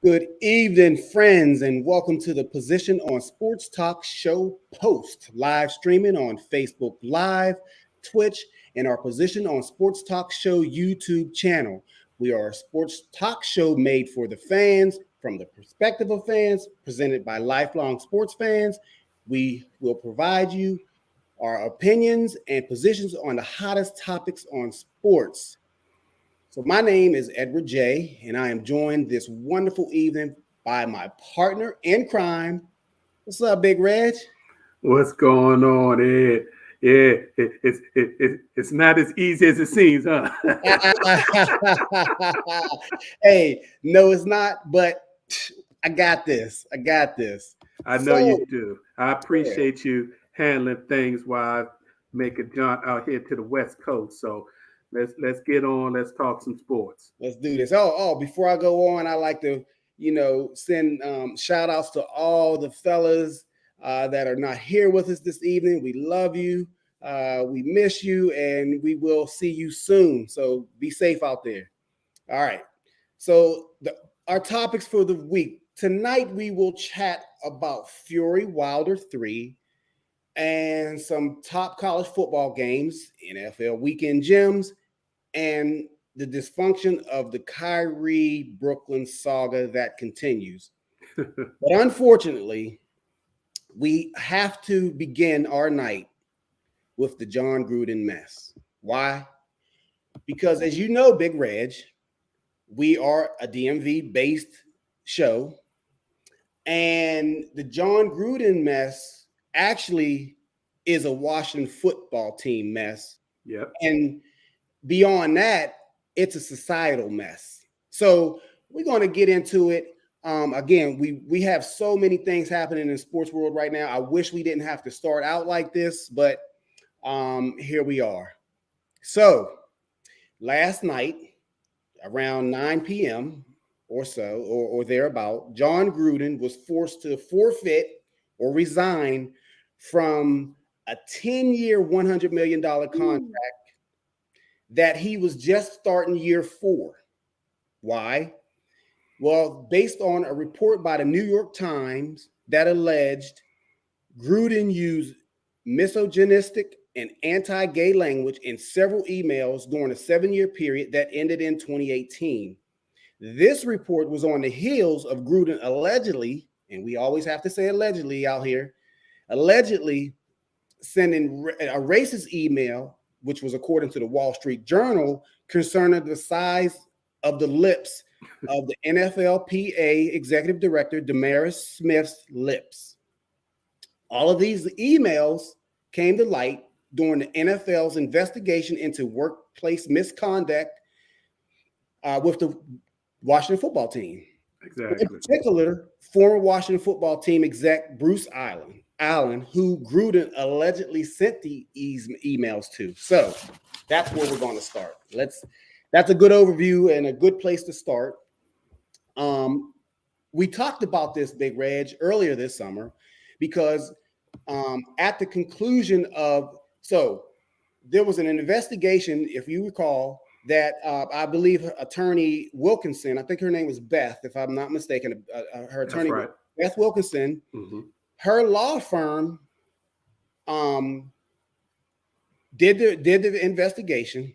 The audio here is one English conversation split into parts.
Good evening, friends, and welcome to the Position on Sports Talk Show post, live streaming on Facebook Live, Twitch, and our Position on Sports Talk Show YouTube channel. We are a sports talk show made for the fans, from the perspective of fans, presented by lifelong sports fans. We will provide you our opinions and positions on the hottest topics on sports. So my name is Edward J, and I am joined this wonderful evening by my partner in crime. What's up, Big Reg? What's going on, Ed? Yeah, it's not as easy as it seems, huh? Hey, no, it's not, but I got this. I got this. I know So, you do. I yeah, appreciate you handling things while I make a jaunt out here to the West Coast. So let's get on. Let's talk some sports. let's do this. Before I go on, I like to, send shout outs to all the fellas that are not here with us this evening. We love you. We miss you, and we will see you soon. So be safe out there. All right. So our topics for the week tonight, we will chat about Fury Wilder 3 and some top college football games, NFL weekend gems, and the dysfunction of the Kyrie Brooklyn saga that continues. But unfortunately, we have to begin our night with the John Gruden mess. Why? Because as you know, Big Reg, we are a DMV based show. And the John Gruden mess actually is a Washington football team mess. Yep. And beyond that, it's a societal mess. So we're going to get into it. Again, we have so many things happening in the sports world right now. I wish we didn't have to start out like this, but here we are. So last night, around 9 p.m. or so, or thereabout, John Gruden was forced to forfeit or resign from a 10-year, $100 million contract that he was just starting year 4. Why? Well, based on a report by the New York Times that alleged Gruden used misogynistic and anti-gay language in several emails during a 7-year period that ended in 2018. This report was on the heels of Gruden allegedly, and we always have to say allegedly out here, allegedly sending a racist email, which was according to the Wall Street Journal, concerning the size of the lips of the NFLPA executive director, Damaris Smith's lips. All of these emails came to light during the NFL's investigation into workplace misconduct with the Washington football team. Exactly. In particular, former Washington football team exec Bruce Allen, who Gruden allegedly sent the emails to. So that's where we're going to start. That's a good overview and a good place to start. We talked about this, Big Reg, earlier this summer because at the conclusion of, so there was an investigation, if you recall, that I believe attorney Wilkinson, I think her name was Beth, if I'm not mistaken, her attorney, That's right. Beth Wilkinson, her law firm did the investigation.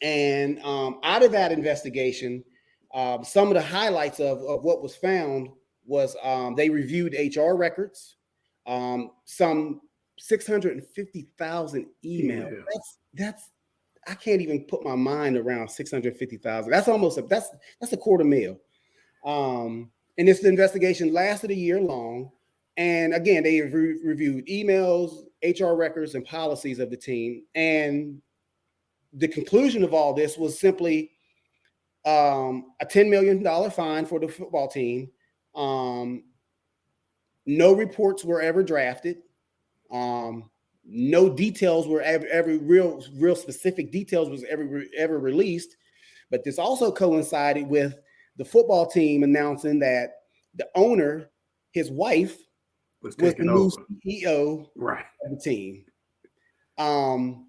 And out of that investigation, some of the highlights of what was found was they reviewed HR records, some 650,000 emails. That's I can't even put my mind around 650,000. That's almost that's a $250,000. And this investigation lasted a year long. And again, they reviewed emails, HR records, and policies of the team. And the conclusion of all this was simply a $10 million fine for the football team. No reports were ever drafted. No details were ever real specific details was ever released. But this also coincided with the football team announcing that the owner, his wife, was the new CEO of the team.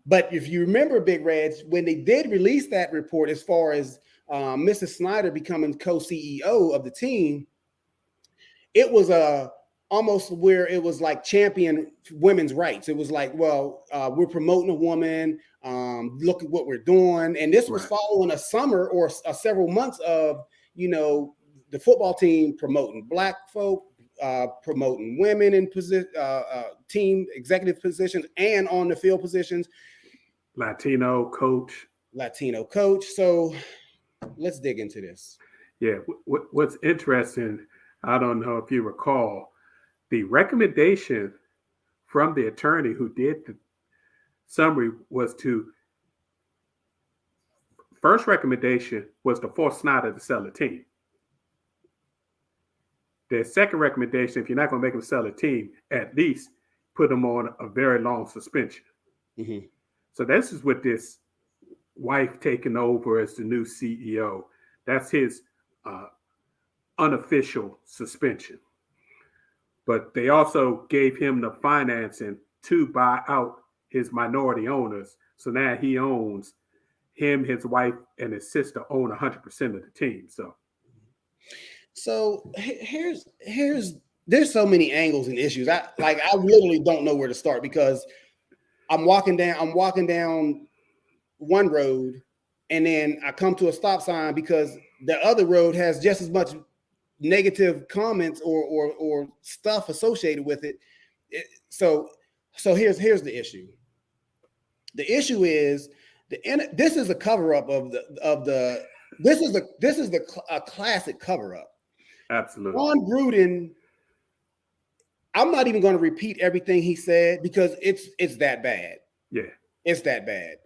But if you remember, Big Reg, when they did release that report, as far as Mrs. Snyder becoming co-CEO of the team, it was almost where it was like champion women's rights. It was like, well, we're promoting a woman. Look at what we're doing. And this was following a summer or several months of, the football team promoting Black folk, promoting women in team executive positions and on the field positions. Latino coach. So let's dig into this. Yeah. What's interesting, I don't know if you recall, the recommendation from the attorney who did the summary was first recommendation was to force Snyder to sell the team. The second recommendation, if you're not going to make him sell a team, at least put him on a very long suspension. Mm-hmm. So this is with this wife taking over as the new CEO. That's his unofficial suspension. But they also gave him the financing to buy out his minority owners. So now he owns him, his wife, and his sister own 100% of the team. So there's so many angles and issues. I literally don't know where to start because I'm walking down one road and then I come to a stop sign because the other road has just as much negative comments or stuff associated with it. So here's the issue. The issue is this is a cover up this is a classic cover up. Absolutely. Jon Gruden, I'm not even going to repeat everything he said because it's that bad. Yeah. It's that bad.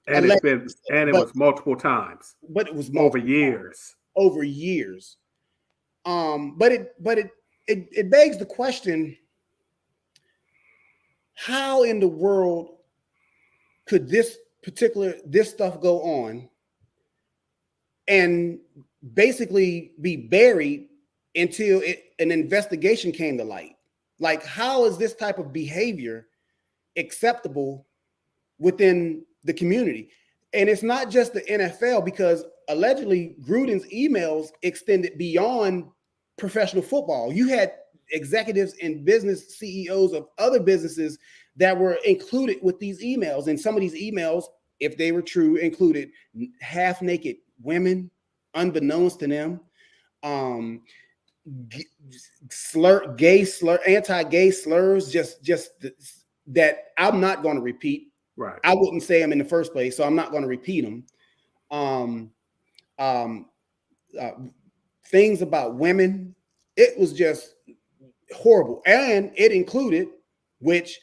It was multiple times. But it was over years. Over years. But it begs the question, how in the world could this stuff go on and basically be buried until an investigation came to light? Like, how is this type of behavior acceptable within the community? And it's not just the NFL, because allegedly Gruden's emails extended beyond professional football. You had executives and business CEOs of other businesses that were included with these emails. And some of these emails, if they were true, included half-naked women, unbeknownst to them, anti-gay slurs, just that I'm not going to repeat. Right. I wouldn't say them in the first place, so I'm not going to repeat them. Things about women, it was just horrible, and it included, which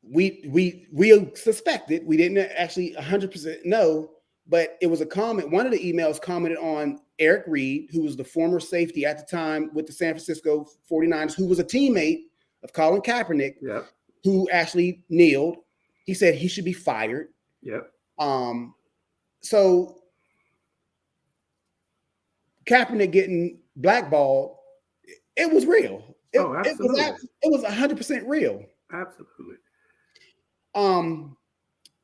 we suspected, we didn't actually 100% know, but it was a comment. One of the emails commented on Eric Reed, who was the former safety at the time with the San Francisco 49ers, who was a teammate of Colin Kaepernick, yep, who actually kneeled. He said he should be fired. Yep. So Kaepernick getting blackballed, it was real. Absolutely. It was 100% real. Absolutely.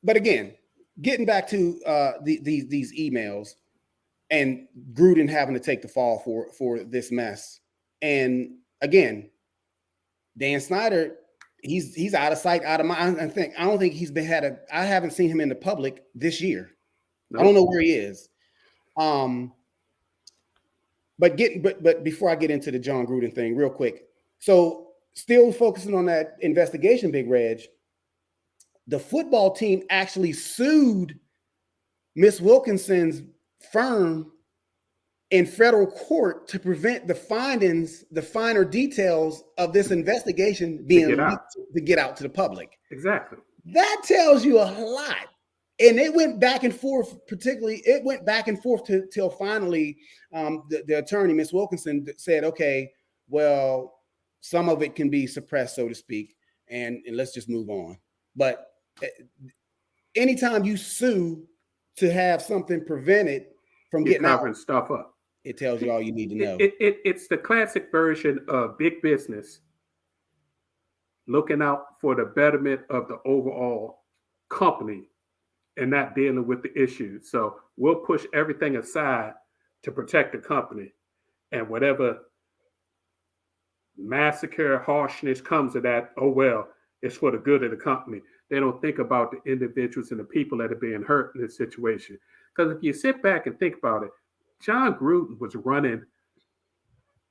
But again, getting back to these emails and Gruden having to take the fall for this mess. And again, Dan Snyder, he's out of sight, out of mind. I don't think I haven't seen him in the public this year. Nope. I don't know where he is. But before I get into the Jon Gruden thing, real quick. So still focusing on that investigation, Big Reg, the football team actually sued Miss Wilkinson's firm in federal court to prevent the finer details of this investigation being to get out to the public. Exactly. That tells you a lot. And it went back and forth, till finally the attorney, Miss Wilkinson, said, okay, well, some of it can be suppressed, so to speak, and let's just move on. But anytime you sue to have something prevented from getting out, stuff up, it tells you all you need to know. It's the classic version of big business looking out for the betterment of the overall company and not dealing with the issues. So we'll push everything aside to protect the company, and whatever massacre, harshness comes of that, oh well, it's for the good of the company. They don't think about the individuals and the people that are being hurt in this situation. Because if you sit back and think about it, John Gruden was running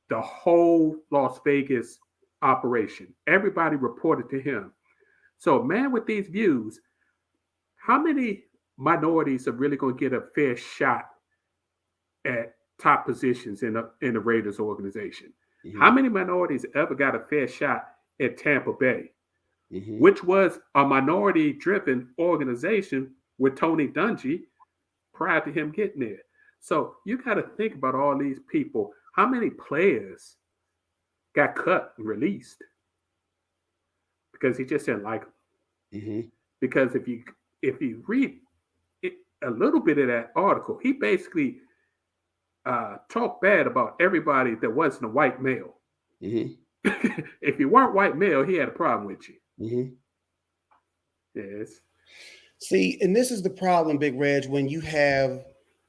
the whole Las Vegas operation. Everybody reported to him. So, man, with these views, how many minorities are really going to get a fair shot at top positions in the Raiders organization? Mm-hmm. How many minorities ever got a fair shot at Tampa Bay, mm-hmm. which was a minority-driven organization with Tony Dungy prior to him getting there? So you got to think about all these people. How many players got cut and released because he just didn't like them? Mm-hmm. Because if you read it, a little bit of that article, he basically talked bad about everybody that wasn't a white male. Mm-hmm. If you weren't white male, he had a problem with you. Mm-hmm. Yes. See, and this is the problem, Big Reg, when you have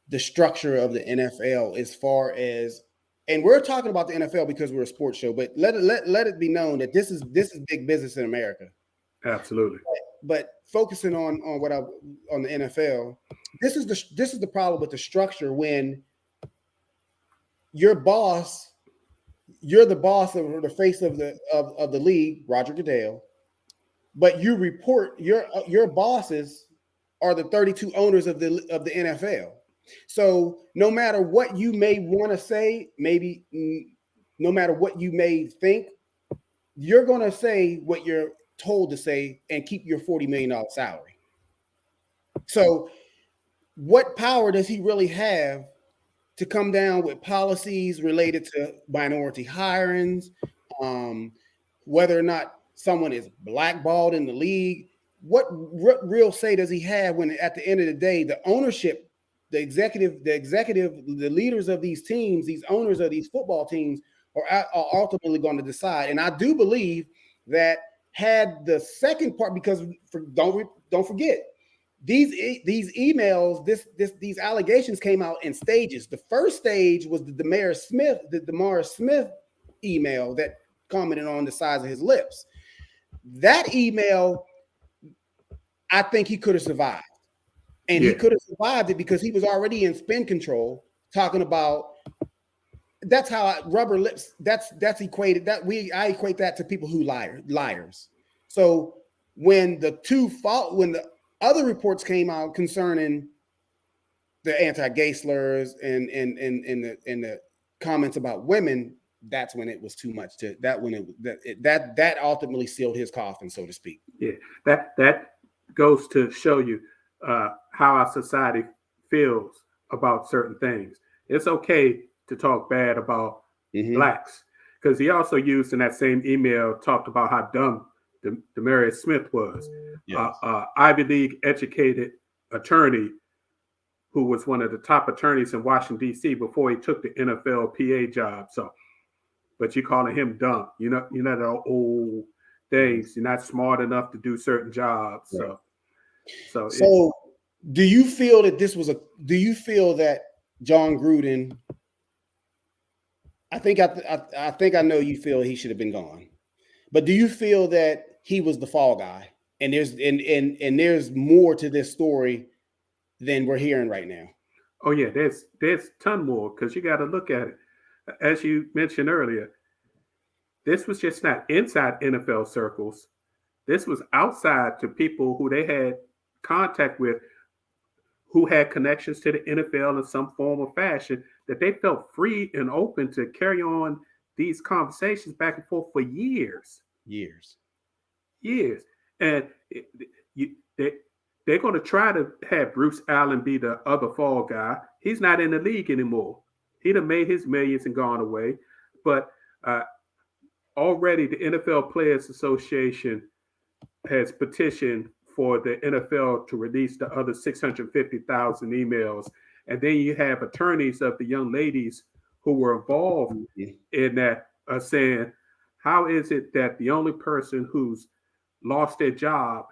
the structure of the NFL as far as, and we're talking about the NFL because we're a sports show, but let it be known that this is big business in America. Absolutely. But focusing on the NFL, this is the problem with the structure when you're the boss of the face of the league, Roger Goodell, but you report your bosses are the 32 owners of the NFL. So no matter what you may want to say, maybe no matter what you may think, you're going to say what you're told to say and keep your $40 million salary. So what power does he really have to come down with policies related to minority hirings, whether or not someone is blackballed in the league? What real say does he have when at the end of the day, the ownership, the executive, the leaders of these teams, these owners of these football teams are ultimately going to decide? And I do believe that had the second part, because don't forget, these emails, these allegations came out in stages. The first stage was the DeMaurice Smith email that commented on the size of his lips. That email, I think he could have survived. And he could have survived it because he was already in spin control, talking about, that's how rubber lips, that's equated, I equate that to people who liars. So when the other reports came out concerning the anti-gay slurs and the comments about women, that's when it was too much. That ultimately sealed his coffin, so to speak. Yeah, that goes to show you how our society feels about certain things. It's okay to talk bad about blacks, because he also used in that same email, talked about how dumb DeMaurice Smith was. Yes. Ivy League educated attorney who was one of the top attorneys in Washington, D.C. before he took the NFL PA job. So, but you calling him dumb. You know the old days. You're not smart enough to do certain jobs. Right. So do you feel that John Gruden, I think I know you feel he should have been gone, but do you feel that he was the fall guy and there's more to this story than we're hearing right now? Oh yeah, there's a ton more, because you got to look at it. As you mentioned earlier, this was just not inside NFL circles. This was outside to people who they had contact with, who had connections to the NFL in some form or fashion, that they felt free and open to carry on these conversations back and forth for years. And they're going to try to have Bruce Allen be the other fall guy. He's not in the league anymore. He'd have made his millions and gone away. But already the NFL Players Association has petitioned for the NFL to release the other 650,000 emails. And then you have attorneys of the young ladies who were involved in that saying, how is it that the only person who's lost their job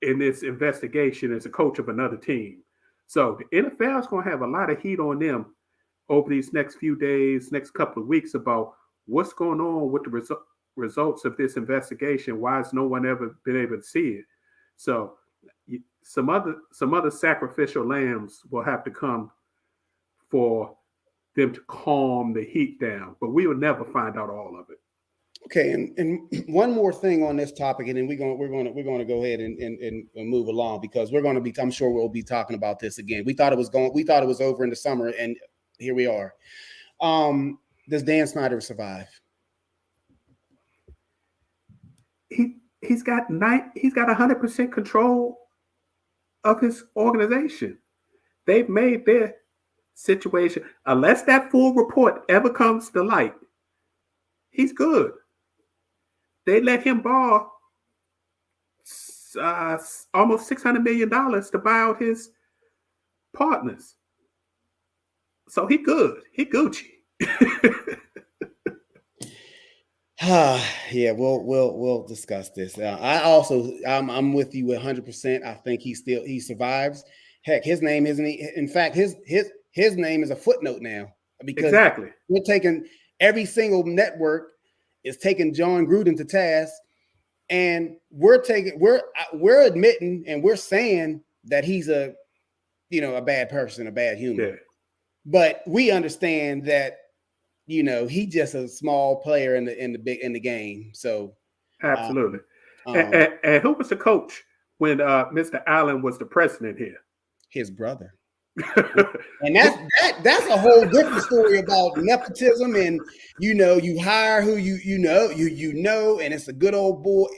in this investigation as a coach of another team. So the NFL is going to have a lot of heat on them over these next few days, next couple of weeks about what's going on with the results of this investigation. Why has no one ever been able to see it? So some other sacrificial lambs will have to come for them to calm the heat down, but we will never find out all of it. Okay, and one more thing on this topic, and then we're going to go ahead and move along, because we're going to be, I'm sure we'll be talking about this again. We thought it was over in the summer, and here we are. Does Dan Snyder survive? He's got 100% control of his organization. They've made their situation, unless that full report ever comes to light, he's good. They let him borrow almost $600 million to buy out his partners. So he good. He Gucci. Yeah, we'll discuss this. I'm with you 100%. I think he survives. Heck, his name isn't. In fact, his name is a footnote now, because exactly, we're taking every single network is taking John Gruden to task, and we're admitting and we're saying that he's a bad person, a bad human. Yeah. But we understand that he's just a small player in the game. So absolutely. And who was the coach when Mr. Allen was the president here? His brother. And that's a whole different story about nepotism, and you hire who you know, and it's a good old boy.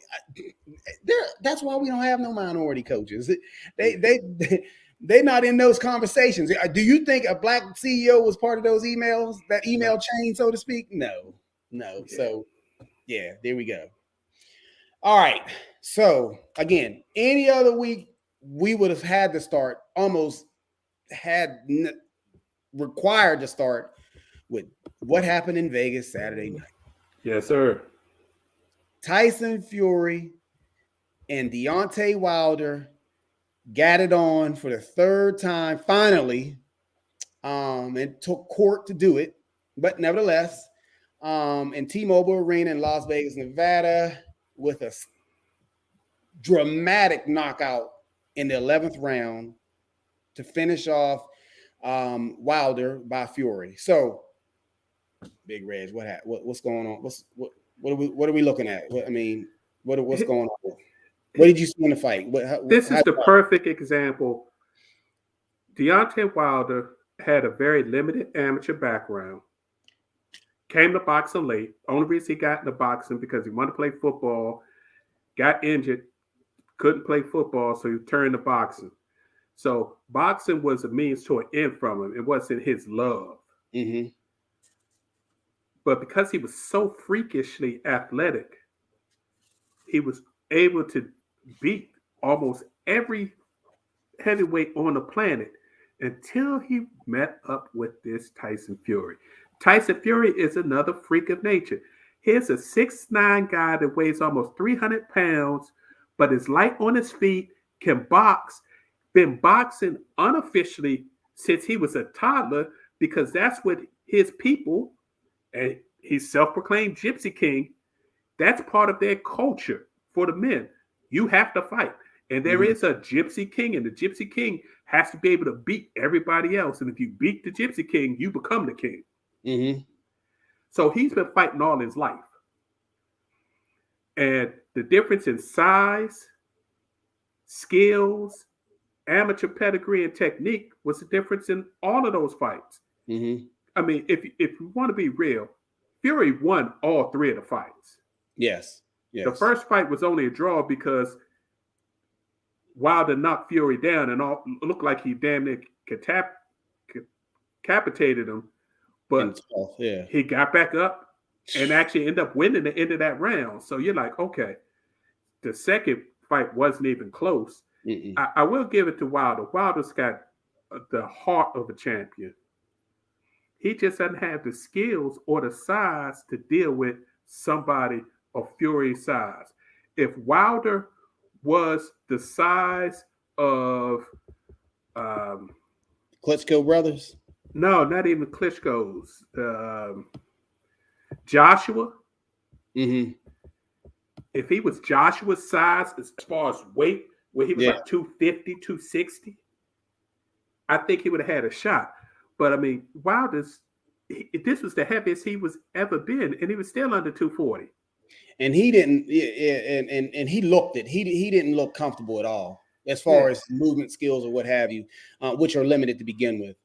That's why we don't have no minority coaches. They're not in those conversations. Do you think a black CEO was part of those emails, that email chain, so to speak? No. Yeah. So yeah, there we go. All right. So again, any other week we would have had to start, required to start with what happened in Vegas Saturday night. Yes, sir. Tyson Fury and Deontay Wilder got it on for the third time, finally, and took court to do it. But nevertheless, in T-Mobile Arena in Las Vegas, Nevada, with a dramatic knockout in the 11th round to finish off Wilder by Fury. So, Big Reg, what's going on? What are we looking at? What's going on? What did you see in the fight? This is the perfect example. Deontay Wilder had a very limited amateur background. Came to boxing late. Only reason he got into boxing because he wanted to play football. Got injured, couldn't play football, so he turned to boxing. So boxing was a means to an end from him. It wasn't his love. Mm-hmm. But because he was so freakishly athletic, he was able to beat almost every heavyweight on the planet until he met up with this Tyson Fury. Tyson Fury is another freak of nature. Here's a 6'9" guy that weighs almost 300 pounds, but is light on his feet, can box, been boxing unofficially since he was a toddler, because that's what his people, and he's self-proclaimed Gypsy King, that's part of their culture for the men. You have to fight. And there is a Gypsy King, and the Gypsy King has to be able to beat everybody else. And if you beat the Gypsy King, you become the king. Mm-hmm. So he's been fighting all his life. And the difference in size, skills, amateur pedigree, and technique was the difference in all of those fights. Mm-hmm. I mean, if you want to be real, Fury won all three of the fights. Yes. The first fight was only a draw because Wilder knocked Fury down and all looked like he damn near decapitated him. But he got back up and actually ended up winning the end of that round. So you're like, okay, the second fight wasn't even close. I will give it to Wilder. Wilder's got the heart of a champion. He just doesn't have the skills or the size to deal with somebody of Fury's size. If Wilder was the size of Klitschko brothers. no, not even Klitschko's. Joshua. Mm-hmm. If he was Joshua's size as far as weight, where he was like 250, 260, I think he would have had a shot. But I mean, Wilder's this was the heaviest he was ever been, and he was still under 240. And he didn't, and he looked it. He didn't look comfortable at all as far as movement skills or what have you, which are limited to begin with.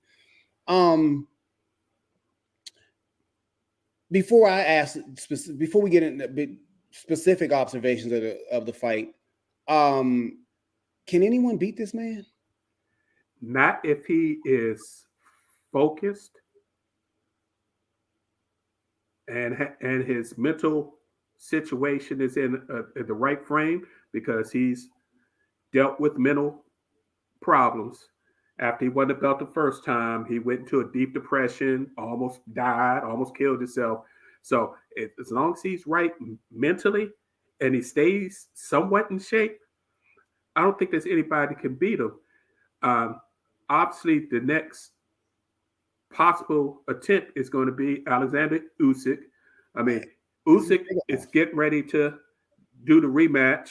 Before I ask, before we get into specific observations of the fight, can anyone beat this man? Not if he is focused and his mental situation is in the right frame, because he's dealt with mental problems. After he won the belt the first time, he went into a deep depression, almost died, almost killed himself. So as long as he's right mentally and he stays somewhat in shape, I don't think there's anybody can beat him. Obviously, the next possible attempt is going to be Alexander Usyk. I mean, Usyk is getting ready to do the rematch.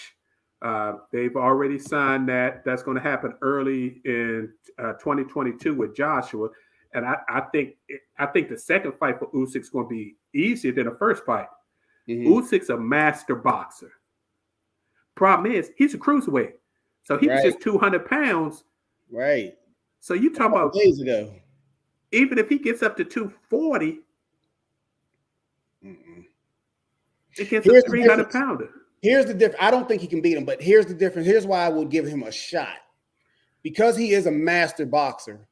They've already signed that. That's going to happen early in 2022 with Joshua. And I think the second fight for Usyk is going to be easier than the first fight. Mm-hmm. Usyk's a master boxer. Problem is, he's a cruiserweight. So he was just 200 pounds. Right. So you talking about days ago. Even if he gets up to 240, against a 300 pounder. Here's the difference. I don't think he can beat him, but here's the difference. Here's why I would give him a shot. Because he is a master boxer,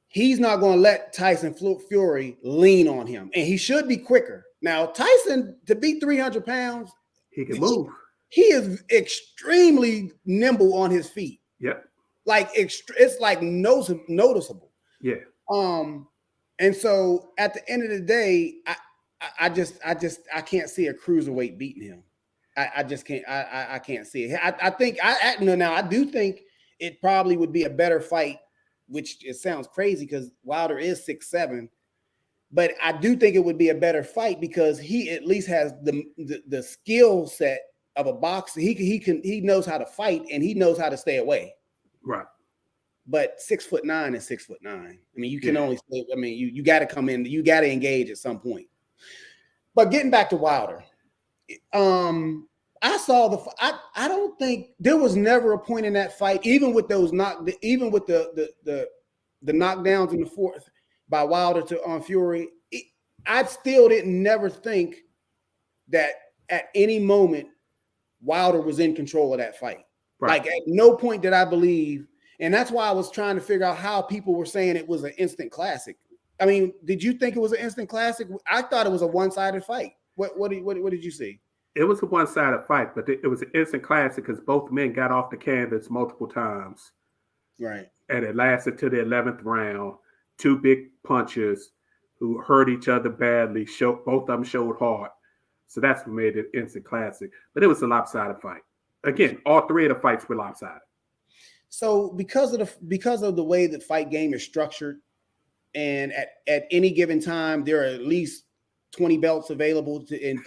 he's not going to let Tyson Fury lean on him. And he should be quicker. Now, Tyson, to beat 300 pounds, he can move. He is extremely nimble on his feet. Yep. Like it's like noticeable. Yeah. And so at the end of the day, I can't see a cruiserweight beating him. I just can't. I can't see it. I do think it probably would be a better fight, which it sounds crazy because Wilder is 6'7", but I do think it would be a better fight because he at least has the skill set of a boxer. He knows how to fight and he knows how to stay away. Right. But 6'9" is 6'9". I mean, you can only. I mean, you got to come in. You got to engage at some point. But getting back to Wilder, I saw I don't think there was never a point in that fight, even with those even with the knockdowns in the fourth by Wilder to Fury. I still didn't never think that at any moment Wilder was in control of that fight. Right. Like at no point did I believe, and that's why I was trying to figure out how people were saying it was an instant classic. I mean, did you think it was an instant classic? I thought it was a one-sided fight. What did you see? It was a one-sided fight, but it was an instant classic because both men got off the canvas multiple times. Right. And it lasted to the 11th round. Two big punches who hurt each other badly. Both of them showed hard. So that's what made it instant classic. But it was a lopsided fight. Again, all three of the fights were lopsided. So because of the way the fight game is structured, and at any given time there are at least 20 belts available to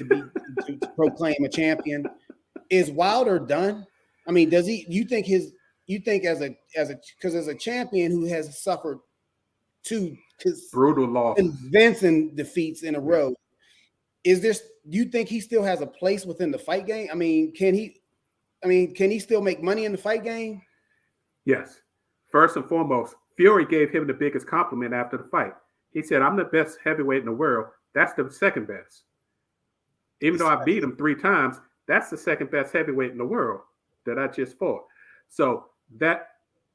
proclaim a champion, is Wilder done? I mean, does he? You think as a champion who has suffered two brutal losses, convincing defeats in a row, do you think he still has a place within the fight game? I mean, can he still make money in the fight game? Yes. First and foremost, Fury gave him the biggest compliment after the fight. He said, "I'm the best heavyweight in the world. That's the second best. Even though I beat him 3 times, that's the second best heavyweight in the world that I just fought." So that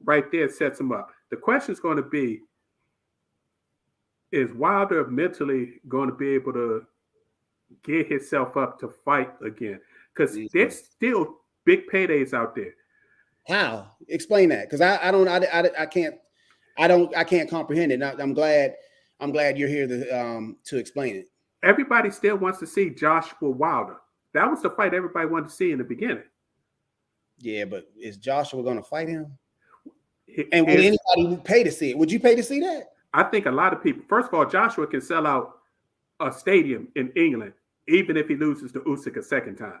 right there sets him up. The question is going to be, is Wilder mentally going to be able to get himself up to fight again? Because there's still big paydays out there. How? Explain that, because I can't comprehend it. I'm glad you're here to explain it. Everybody still wants to see Joshua Wilder. That was the fight everybody wanted to see in the beginning. Yeah, but is Joshua going to fight him? His- And would anybody pay to see it? Would you pay to see that? I think a lot of people. First of all, Joshua can sell out a stadium in England, even if he loses to Usyk a second time.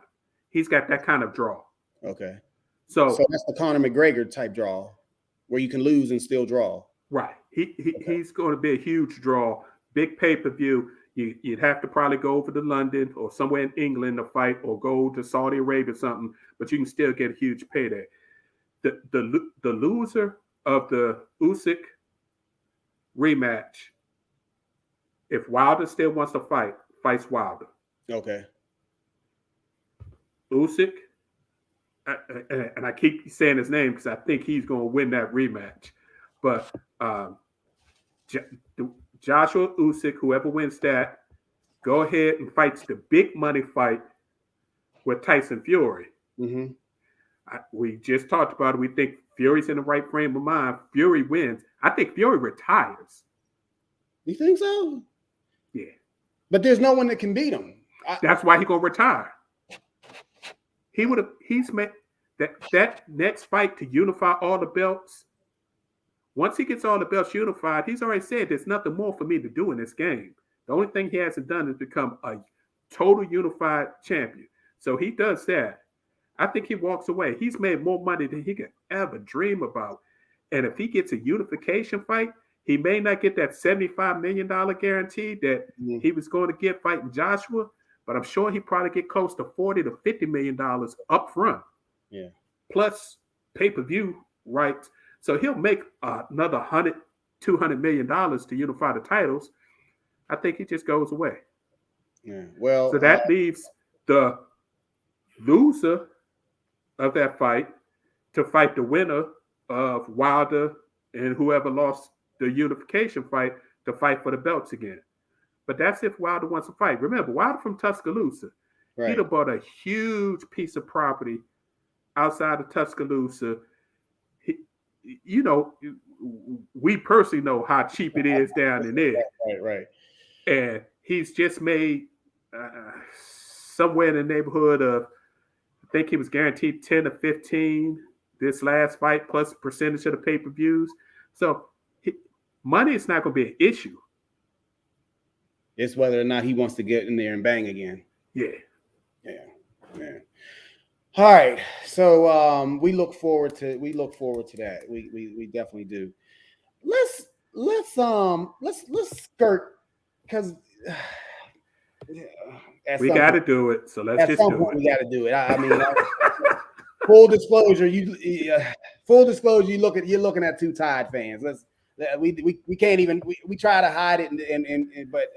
He's got that kind of draw. Okay. So that's the Conor McGregor type draw, where you can lose and still draw. right, he's going to be a huge draw, big pay-per-view. You'd have to probably go over to London or somewhere in England to fight, or go to Saudi Arabia or something, but you can still get a huge payday. The loser of the Usyk rematch, if Wilder still wants to fight, fights Wilder. Okay. Usyk, and I keep saying his name because I think he's going to win that rematch. But Joshua Usyk, whoever wins that, go ahead and fights the big money fight with Tyson Fury. Mm-hmm. We just talked about it. We think Fury's in the right frame of mind. Fury wins. I think Fury retires. You think so? Yeah. But there's no one that can beat him. That's why he's going to retire. He's made that next fight to unify all the belts. Once he gets all the belts unified, he's already said there's nothing more for me to do in this game. The only thing he hasn't done is become a total unified champion. So he does that. I think he walks away. He's made more money than he could ever dream about. And if he gets a unification fight, he may not get that $75 million guarantee that he was going to get fighting Joshua, but I'm sure he probably get close to $40 to $50 million up front. Yeah. Plus pay-per-view rights. So he'll make another $100, $200 million to unify the titles. I think he just goes away. Yeah. Well, so that leaves the loser of that fight to fight the winner of Wilder and whoever lost the unification fight to fight for the belts again. But that's if Wilder wants to fight. Remember, Wilder from Tuscaloosa. Right. He'd have bought a huge piece of property outside of Tuscaloosa. We personally know how cheap it is down in there. Right. And he's just made somewhere in the neighborhood of, I think he was guaranteed 10 to 15 this last fight, plus percentage of the pay-per-views. So money is not going to be an issue. It's whether or not he wants to get in there and bang again. Yeah. All right. So we look forward to that. We definitely do. Let's skirt, because we got to do it. So let's just do it. We got to do it. I mean, full disclosure. You're looking at two Tide fans. We can't even. We try to hide it, but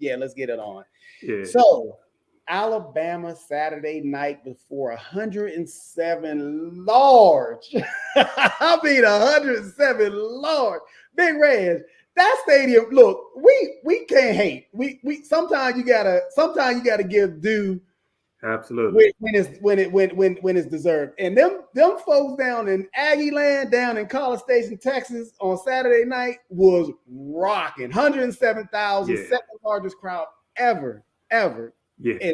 let's get it on. Yeah. So Alabama Saturday night before 107 large. I mean 107 large. Big Reds. That stadium, look, we can't hate. We sometimes you gotta give due. Absolutely. When it's deserved. And them folks down in Aggie Land, down in College Station, Texas on Saturday night was rocking. 107,000, second largest crowd ever. Yeah.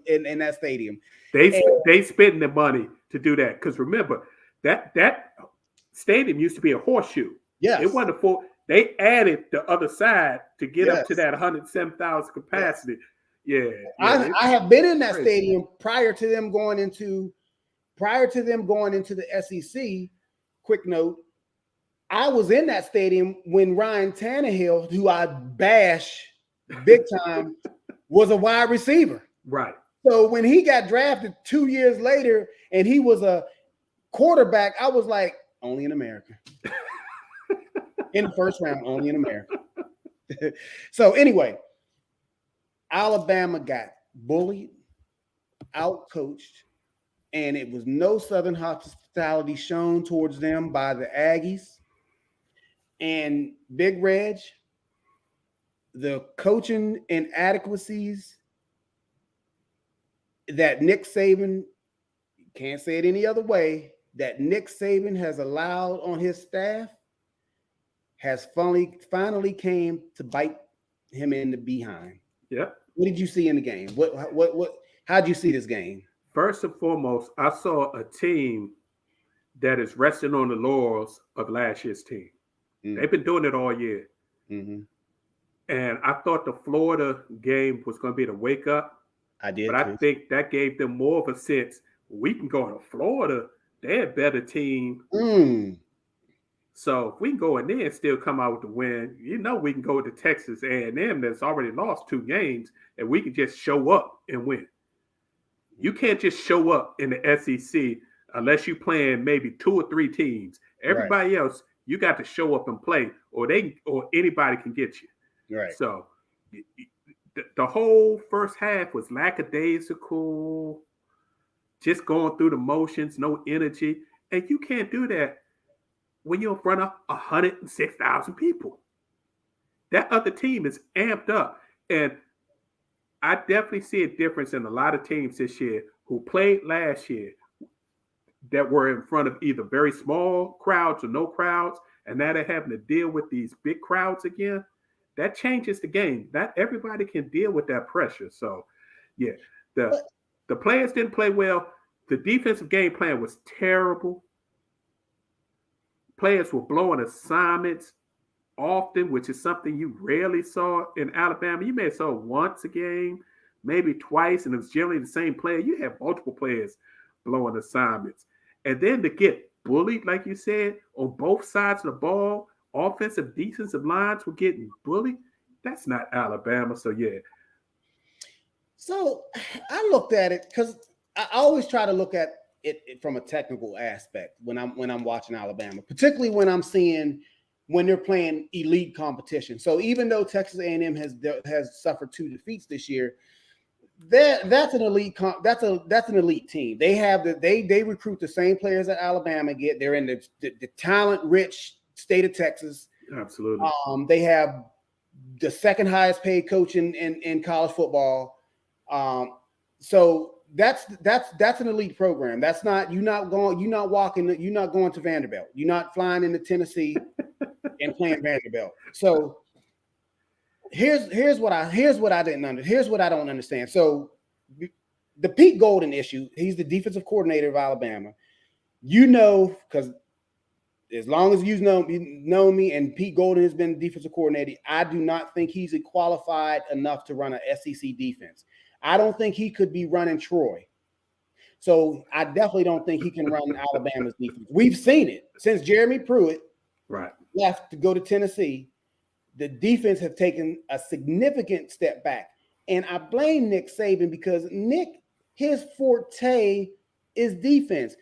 In that stadium. They spending the money to do that. Because remember, that stadium used to be a horseshoe. Yes. It wasn't they added the other side to get up to that 107,000 capacity. Yes. Yeah. I have been in that stadium prior to them going into the SEC. Quick note, I was in that stadium when Ryan Tannehill, who I bash big time, was a wide receiver. Right. So when he got drafted 2 years later and he was a quarterback, I was like, only in America. In the first round, only in America. So anyway, Alabama got bullied, outcoached, and it was no Southern hospitality shown towards them by the Aggies. And Big Reg, the coaching inadequacies that Nick Saban, can't say it any other way, that Nick Saban has allowed on his staff has finally came to bite him in the behind. Yep. What did you see in the game? How'd you see this game? First and foremost, I saw a team that is resting on the laurels of last year's team. They've been doing it all year. Mm-hmm. And I thought the Florida game was going to be the wake up. I did, but I too. think that gave them more of a sense. We can go to Florida. They're a better team. So if we can go in there and still come out with the win, we can go to Texas A&M that's already lost 2 games, and we can just show up and win. You can't just show up in the SEC unless you're playing maybe 2 or 3 teams. Everybody else, you got to show up and play, or anybody can get you. Right. So the whole first half was lackadaisical, just going through the motions, no energy. And you can't do that when you're in front of 106,000 people. That other team is amped up. And I definitely see a difference in a lot of teams this year who played last year that were in front of either very small crowds or no crowds, and now they're having to deal with these big crowds again. That changes the game. Not everybody can deal with that pressure. So, yeah, the players didn't play well. The defensive game plan was terrible. Players were blowing assignments often, which is something you rarely saw in Alabama. You may have saw once a game, maybe twice, and it was generally the same player. You have multiple players blowing assignments. And then to get bullied, like you said, on both sides of the ball, offensive, defensive lines were getting bullied. That's not Alabama. So, yeah. So I looked at it because I always try to look at it from a technical aspect when I'm watching Alabama, particularly when they're playing elite competition. So even though Texas A&M has suffered 2 defeats this year, that's an elite that's an elite team. They recruit the same players that Alabama get. They're in the talent rich state of Texas. Absolutely. They have the second highest paid coach in college football. So that's an elite program. That's not you're not going to Vanderbilt. You're not flying into Tennessee and playing Vanderbilt. So here's what I don't understand. So the Pete Golden issue, he's the defensive coordinator of Alabama. Because as long as you know me, and Pete Golden has been defensive coordinator, I do not think he's qualified enough to run an SEC defense. I don't think he could be running Troy. So I definitely don't think he can run Alabama's defense. We've seen it since Jeremy Pruitt left to go to Tennessee. The defense have taken a significant step back. And I blame Nick Saban because his forte is defense.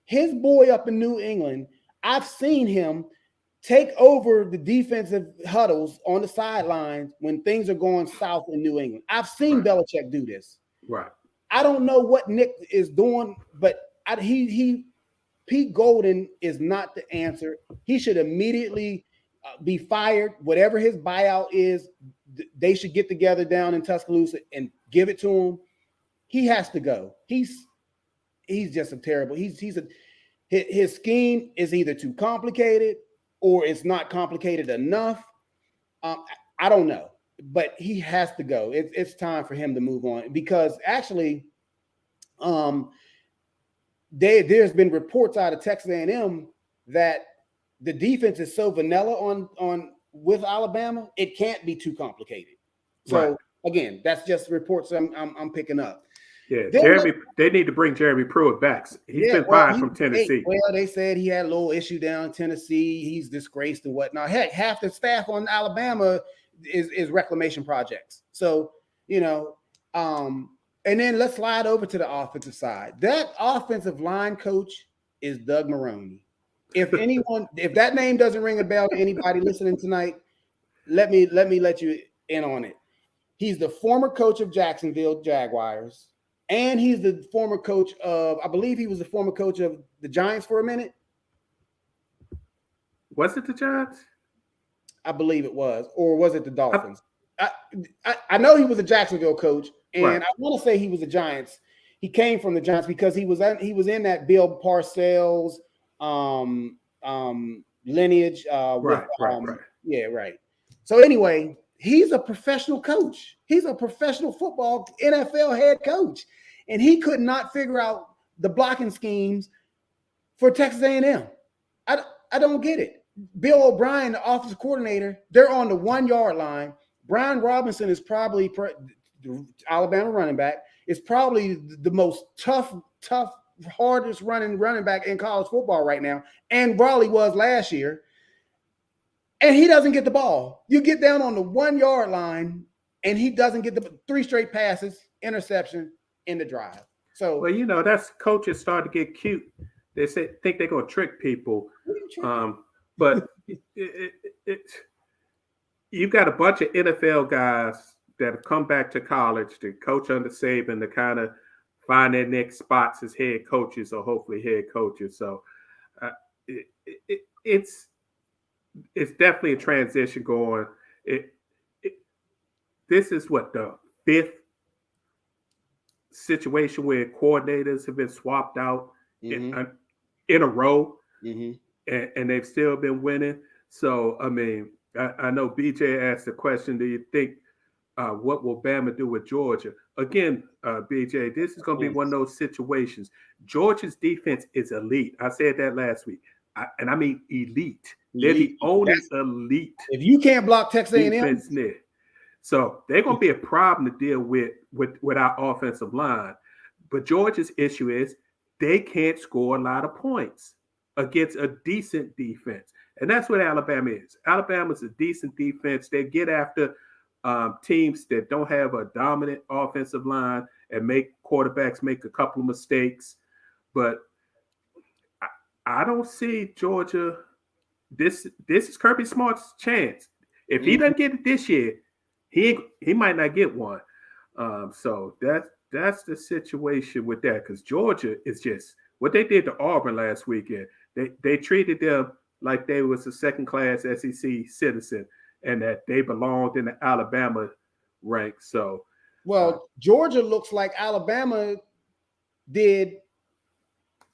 His boy up in New England, I've seen him take over the defensive huddles on the sidelines when things are going south in New England. I've seen Belichick do this. Right. I don't know what Nick is doing, but Pete Golden is not the answer. He should immediately be fired. Whatever his buyout is, they should get together down in Tuscaloosa and give it to him. He has to go. He's just a terrible. His scheme is either too complicated or it's not complicated enough. I don't know, but he has to go. It's time for him to move on because actually, there's been reports out of Texas A&M that the defense is so vanilla on with Alabama, it can't be too complicated. So again, that's just reports I'm picking up. Yeah, they need to bring Jeremy Pruitt back. He's been fired from Tennessee. They said he had a little issue down in Tennessee. He's disgraced and whatnot. Heck, half the staff on Alabama is reclamation projects. So, and then let's slide over to the offensive side. That offensive line coach is Doug Maroney. If that name doesn't ring a bell to anybody listening tonight, let me let you in on it. He's the former coach of Jacksonville Jaguars. And he's the former coach I believe he was the former coach of the Giants for a minute. Was it the Giants? I believe it was. Or was it the Dolphins? I know he was a Jacksonville coach, and I want to say he was the Giants. He came from the Giants because he was in that Bill Parcells lineage. Yeah, right. So anyway, he's a professional coach. He's a professional football NFL head coach. and he could not figure out the blocking schemes for Texas A&M. I don't get it. Bill O'Brien, the offensive coordinator, they're on the 1 yard line. Brian Robinson is probably the Alabama running back. Is probably the most tough, hardest running back in college football right now. And Raleigh was last year. And he doesn't get the ball. You get down on the 1 yard line, and he doesn't get the 3 straight passes, interception in the drive. So, well, that's coaches start to get cute. They think they're going to trick people. But you've got a bunch of NFL guys that have come back to college to coach under Saban to kind of find their next spots as head coaches or hopefully head coaches. So it's definitely a transition going. This is what, the 5th situation where coordinators have been swapped out in a row, and they've still been winning. So, I mean, I know BJ asked the question, do you think what will Bama do with Georgia? Again, BJ, this is going to be one of those situations. Georgia's defense is elite. I said that last week. And I mean elite. They're the only elite. If you can't block Texas A&M, so they're going to be a problem to deal with our offensive line. But Georgia's issue is they can't score a lot of points against a decent defense. And that's what Alabama is. Alabama's a decent defense. They get after teams that don't have a dominant offensive line and make quarterbacks make a couple of mistakes. But I don't see Georgia. This is Kirby Smart's chance. If he doesn't get it this year, he might not get one. So that's the situation with that, because Georgia is just what they did to Auburn last weekend. They treated them like they was a second-class SEC citizen and that they belonged in the Alabama ranks. So, Georgia looks like Alabama did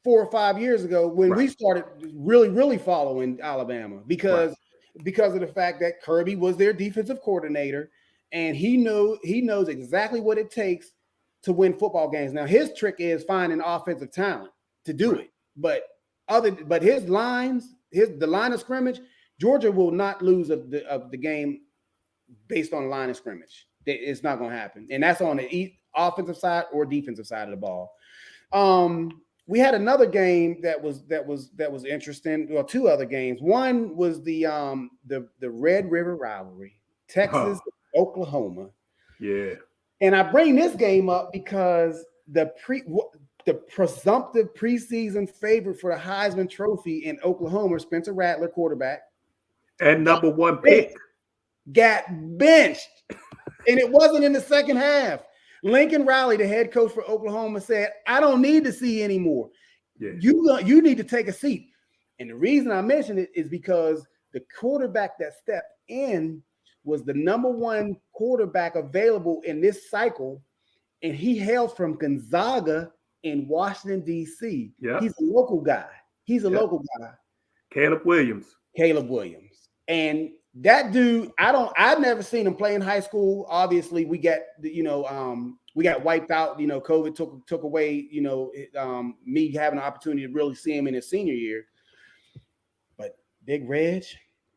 4 or 5 years ago when we started really, really following Alabama because of the fact that Kirby was their defensive coordinator, and he knows exactly what it takes to win football games. Now, his trick is finding offensive talent to do it, but his lines, the line of scrimmage, Georgia will not lose the game based on the line of scrimmage. It's not going to happen, and that's on the offensive side or defensive side of the ball. We had another game that was interesting. Well, 2 other games. One was the Red River rivalry, Texas, Oklahoma. Yeah. And I bring this game up because the presumptive preseason favorite for the Heisman Trophy in Oklahoma, Spencer Rattler, quarterback, and number 1 pick, got benched, and it wasn't in the second half. Lincoln Riley, the head coach for Oklahoma, said, "I don't need to see anymore. Yeah. You need to take a seat." And the reason I mention it is because the quarterback that stepped in was the number 1 quarterback available in this cycle, and he hails from Gonzaga in Washington, D.C. Yep. He's a local guy. Local guy. Caleb Williams. And that dude, I've never seen him play in high school. Obviously, we got wiped out. COVID took away, me having an opportunity to really see him in his senior year. But Big Reg,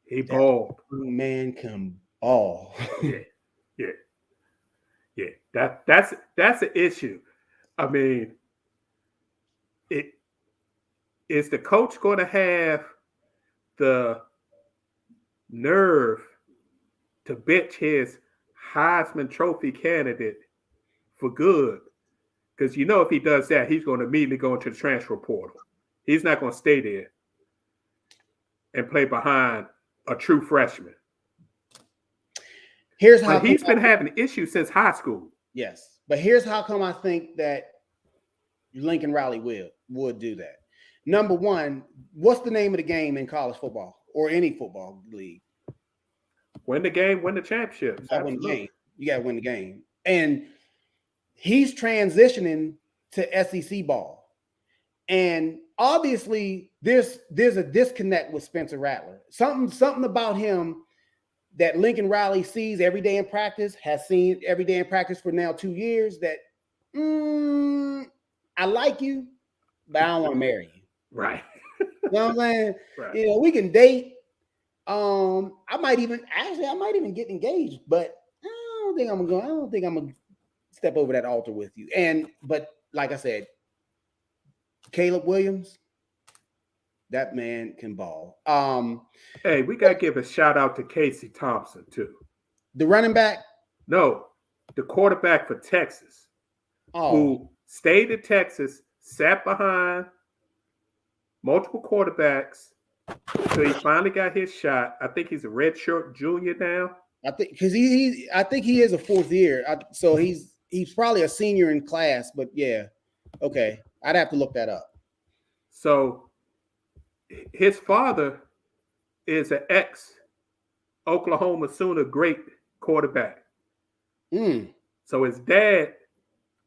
he balled. Man can ball. Yeah. That's the issue. I mean, is the coach going to have the nerve to bench his Heisman Trophy candidate for good? Because if he does that, he's going to immediately go into the transfer portal. He's not going to stay there and play behind a true freshman. He's been having issues since high school. Yes, but here's how come I think that Lincoln Riley would do that. Number 1, what's the name of the game in college football or any football league? Win the game, win the championship. You got to win the game. And he's transitioning to SEC ball. And obviously there's a disconnect with Spencer Rattler. Something about him that Lincoln Riley sees every day in practice, has seen every day in practice for now 2 years, that I like you, but I don't want to marry you. Right. You know what I'm saying? Right. You know, we can date. I might even get engaged, but I don't think I'm gonna step over that altar with you. But like I said, Caleb Williams, that man can ball. Hey, we gotta give a shout out to Casey Thompson too. The running back. No, the quarterback for Texas, who stayed in Texas, sat behind multiple quarterbacks until he finally got his shot. I think he's a redshirt junior now. I think because I think he is a fourth year. So he's probably a senior in class. But yeah, okay, I'd have to look that up. So his father is an ex Oklahoma Sooner great quarterback. So his dad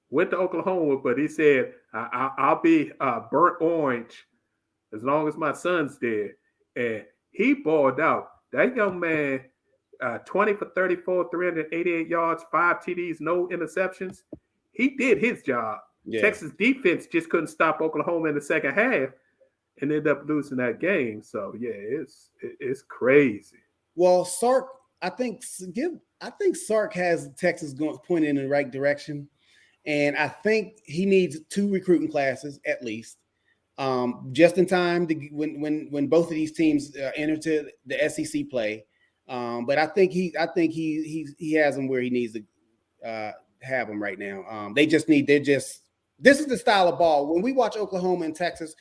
went to Oklahoma, but he said, I'll be burnt orange as long as my son's there. And he balled out. That young man, 20 for 34, 388 yards, 5 TDs, no interceptions. He did his job. Yeah. Texas defense just couldn't stop Oklahoma in the second half and ended up losing that game. So, yeah, it's crazy. Well, Sark, I think Sark has Texas going pointing in the right direction. And I think he needs 2 recruiting classes at least, just in time to when both of these teams enter to the SEC play. But I think he has them where he needs to have them right now. This is the style of ball. When we watch Oklahoma and Texas,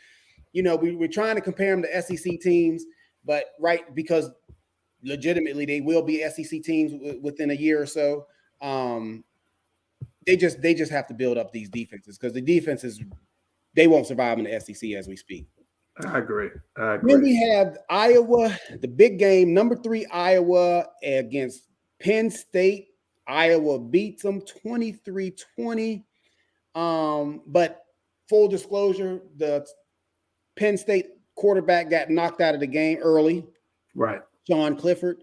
you know, we're trying to compare them to SEC teams, but because legitimately they will be SEC teams within a year or so. They just have to build up these defenses because the defenses, they won't survive in the SEC as we speak. I agree. Then we have Iowa, the big game, number 3 Iowa against Penn State. Iowa beats them 23-20. But full disclosure, the Penn State quarterback got knocked out of the game early. Right. Sean Clifford.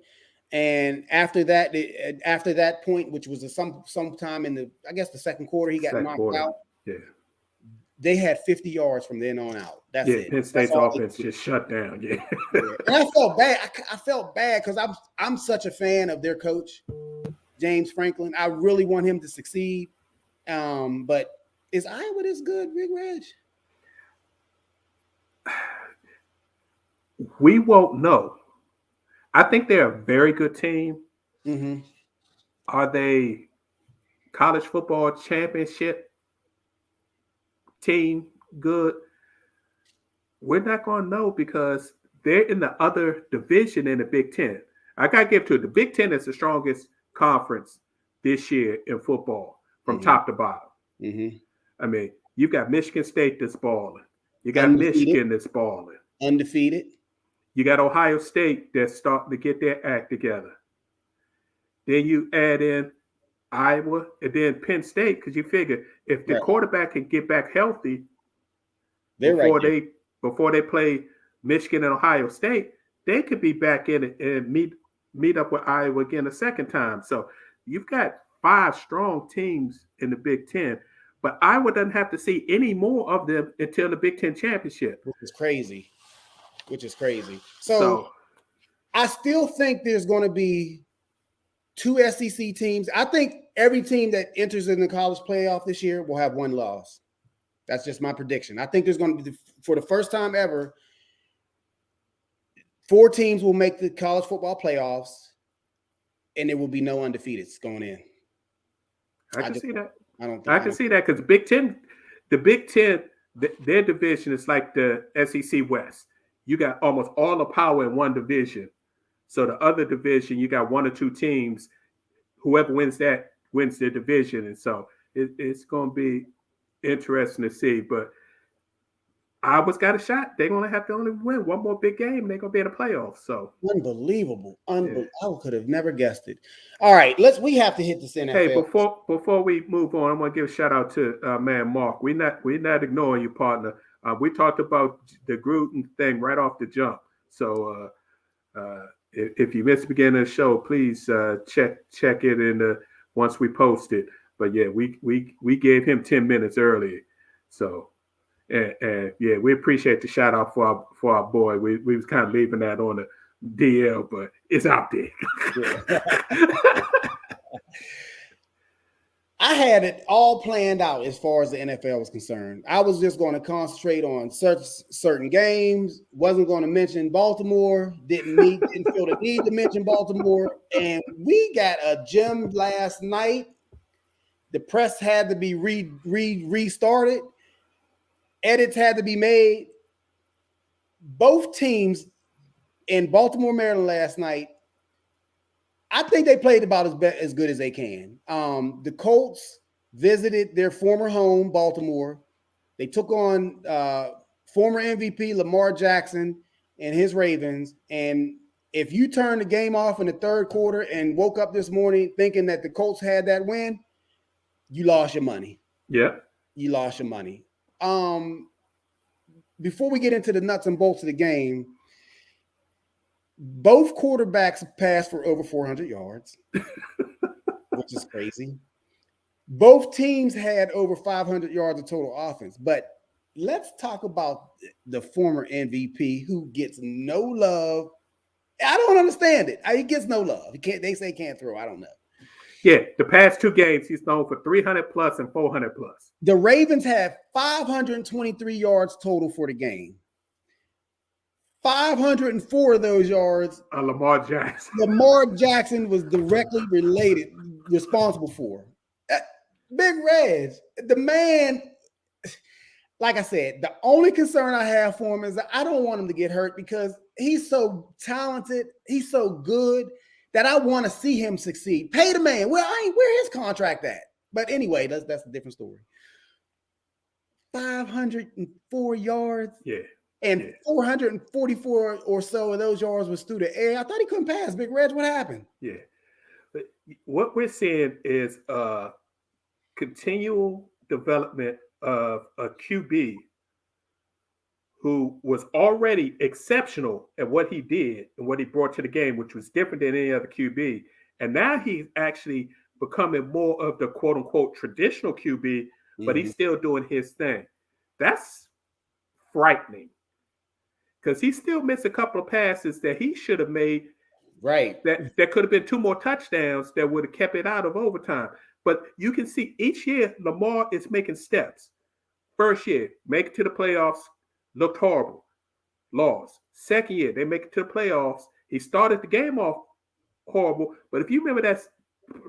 And after that point, which was sometime in the second quarter, he got knocked out. Yeah. They had 50 yards from then on out. That's it. Penn State's offense just shut down. Yeah. And I felt bad. I felt bad because I'm such a fan of their coach, James Franklin. I really want him to succeed. But is Iowa this good, Big Reg? We won't know. I think they're a very good team. Mm-hmm. Are they college football championship team good? We're not going to know because they're in the other division in the Big Ten. I got to give to it. The Big Ten is the strongest conference this year in football from top to bottom. Mm-hmm. I mean, you've got Michigan State that's balling. You got Michigan that's balling. Undefeated. You got Ohio State that's starting to get their act together. Then you add in Iowa and then Penn State because you figure if the quarterback can get back healthy before they play Michigan and Ohio State, they could be back in it and meet up with Iowa again a second time. So you've got 5 strong teams in the Big Ten, but Iowa doesn't have to see any more of them until the Big Ten championship. Which is crazy. So I still think there's going to be 2 SEC teams. I think every team that enters in the college playoff this year will have 1 loss. That's just my prediction. I think there's going to be, for the first time ever, 4 teams will make the college football playoffs, and there will be no undefeateds going in. I can see that. I can see that because the Big Ten, their division is like the SEC West. You got almost all the power in one division. So the other division, you got 1 or 2 teams. Whoever wins that wins their division. And so it's going to be interesting to see. But Iowa's got a shot. They're going to have to only win 1 more big game, and they're going to be in the playoffs. So unbelievable. Yeah. I could have never guessed it. All right, we have to hit this NFL. Hey, before we move on, I'm going to give a shout out to man Mark. We're not ignoring you, partner. We talked about the Gruden thing right off the jump. So if you missed the beginning of the show, please check it in once we post it. But yeah, we gave him 10 minutes early. So and yeah, we appreciate the shout out for our boy. We was kind of leaving that on the DL, but it's out there. Yeah. I had it all planned out as far as the NFL was concerned. I was just going to concentrate on certain games. Wasn't going to mention Baltimore. Didn't feel the need to mention Baltimore. And we got a gem last night. The press had to be restarted. Edits had to be made. Both teams in Baltimore, Maryland last night, I think they played about as good as they can. The Colts visited their former home, Baltimore. They took on former MVP Lamar Jackson and his Ravens. And if you turn the game off in the third quarter and woke up this morning thinking that the Colts had that win, you lost your money. Yeah. You lost your money. Before we get into the nuts and bolts of the game, both quarterbacks passed for over 400 yards, which is crazy. Both teams had over 500 yards of total offense. But let's talk about the former MVP who gets no love. I don't understand it. He gets no love. They say he can't throw. I don't know. Yeah, the past two games, he's thrown for 300 plus and 400 plus. The Ravens had 523 yards total for the game. 504 of those yards, Lamar Jackson. Lamar Jackson was directly responsible for. Big Reg, the man, like I said, the only concern I have for him is that I don't want him to get hurt because he's so talented, he's so good that I want to see him succeed. Pay the man. Where his contract at? But anyway, that's a different story. 504 yards. Yeah. And 444 or so of those yards was through the air. I thought he couldn't pass. Big Reg, what happened? Yeah. But what we're seeing is a continual development of a QB who was already exceptional at what he did and what he brought to the game, which was different than any other QB. And now he's actually becoming more of the quote-unquote traditional QB, but he's still doing his thing. That's frightening. Because he still missed a couple of passes that he should have made. Right. That could have been 2 more touchdowns that would have kept it out of overtime. But you can see each year Lamar is making steps. First year, make it to the playoffs, looked horrible, lost. Second year, they make it to the playoffs. He started the game off horrible. But if you remember that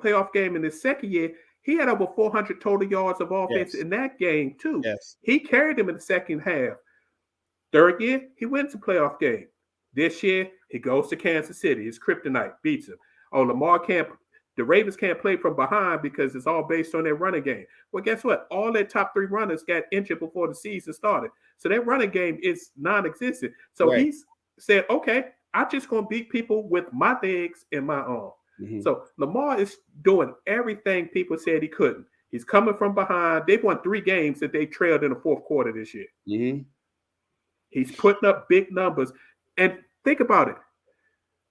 playoff game in the second year, he had over 400 total yards of offense in that game too. Yes. He carried him in the second half. Third year, he wins the playoff game. This year, he goes to Kansas City. His kryptonite beats him. Oh, the Ravens can't play from behind because it's all based on their running game. Well, guess what? All their top 3 runners got injured before the season started. So their running game is non-existent. So he's said, okay, I'm just going to beat people with my legs and my arm. Mm-hmm. So Lamar is doing everything people said he couldn't. He's coming from behind. They've won 3 games that they trailed in the fourth quarter this year. Mm-hmm. He's putting up big numbers. And think about it.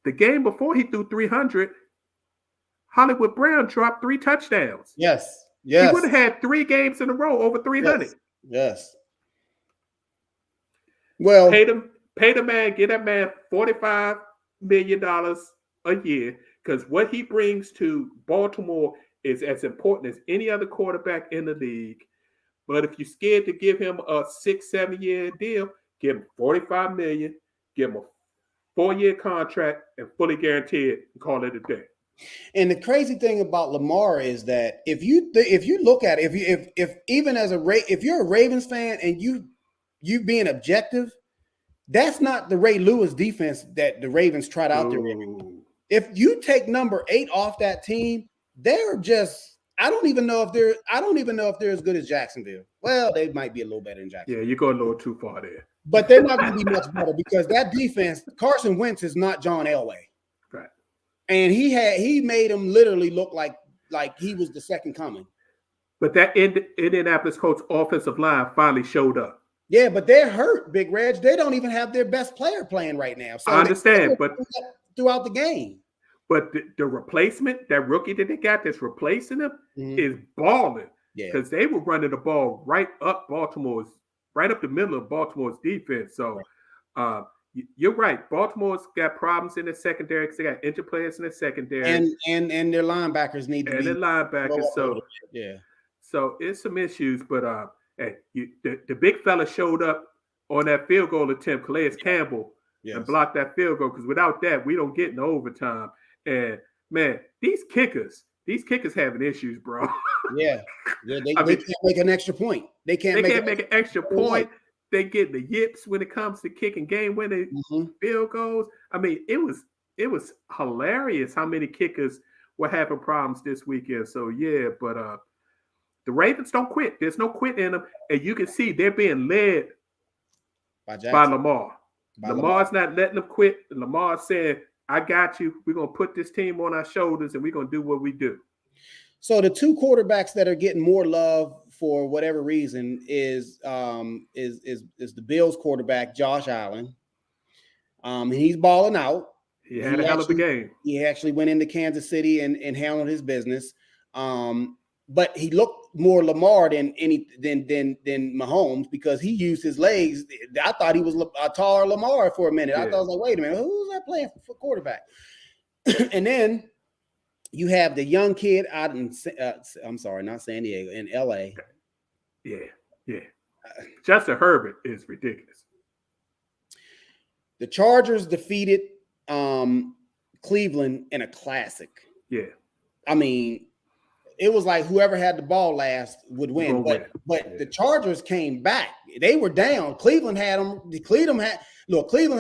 The game before he threw 300, Hollywood Brown dropped 3 touchdowns. Yes. He would have had 3 games in a row over 300. Yes. Well, pay the man, get that man $45 million a year, because what he brings to Baltimore is as important as any other quarterback in the league. But if you're scared to give him a 6-7 year deal, give him $45 million, give him a 4-year contract, and fully guarantee it, and call it a day. And the crazy thing about Lamar is that if you look at it, if you're a Ravens fan and you being objective, that's not the Ray Lewis defense that the Ravens tried out there. If you take number 8 off that team, they're just I don't even know if they're as good as Jacksonville. Well, they might be a little better than Jacksonville. Yeah, you go a little too far there. But they're not going to be much better because that defense, Carson Wentz is not John Elway. Right. And he made him literally look like he was the second coming. But that Indianapolis Colts offensive line finally showed up. Yeah, but they're hurt, Big Reg. They don't even have their best player playing right now. So I understand, but throughout the game. But the replacement, that rookie that they got that's replacing him, Mhm. is balling. Yeah. Because they were running the ball right up the middle of Baltimore's defense. So you're right. Baltimore's got problems in the secondary because they got injured players in the secondary And their linebackers need to and be the grow linebackers. up a little bit. Yeah. So it's some issues, but hey, the big fella showed up on that field goal attempt, Calais Campbell, and Yes. blocked that field goal. Because without that, we don't get in overtime. And man, these kickers having issues, bro. Yeah. They I mean, can't make an extra point. They can't make an extra point. They get the yips when it comes to kicking game-winning field goals. I mean, it was hilarious how many kickers were having problems this weekend. So yeah, but the Ravens don't quit. There's no quit in them, and you can see they're being led by Lamar. Lamar's not letting them quit. Lamar said, "I got you. We're gonna put this team on our shoulders, and we're gonna do what we do." So the two quarterbacks that are getting more love for whatever reason is the Bills quarterback Josh Allen. He's balling out. He had a hell of a game. He actually went into Kansas City and handled his business. But he looked more Lamar than Mahomes because he used his legs. I thought he was a taller Lamar for a minute. Yeah. I thought I was like, wait a minute, who's that playing for quarterback? And then you have the young kid out in I'm sorry, not San Diego, in LA. Yeah. Justin Herbert is ridiculous. The Chargers defeated Cleveland in a classic. Yeah. I mean, it was like whoever had the ball last would win. But the Chargers came back. They were down. Cleveland had them. Cleveland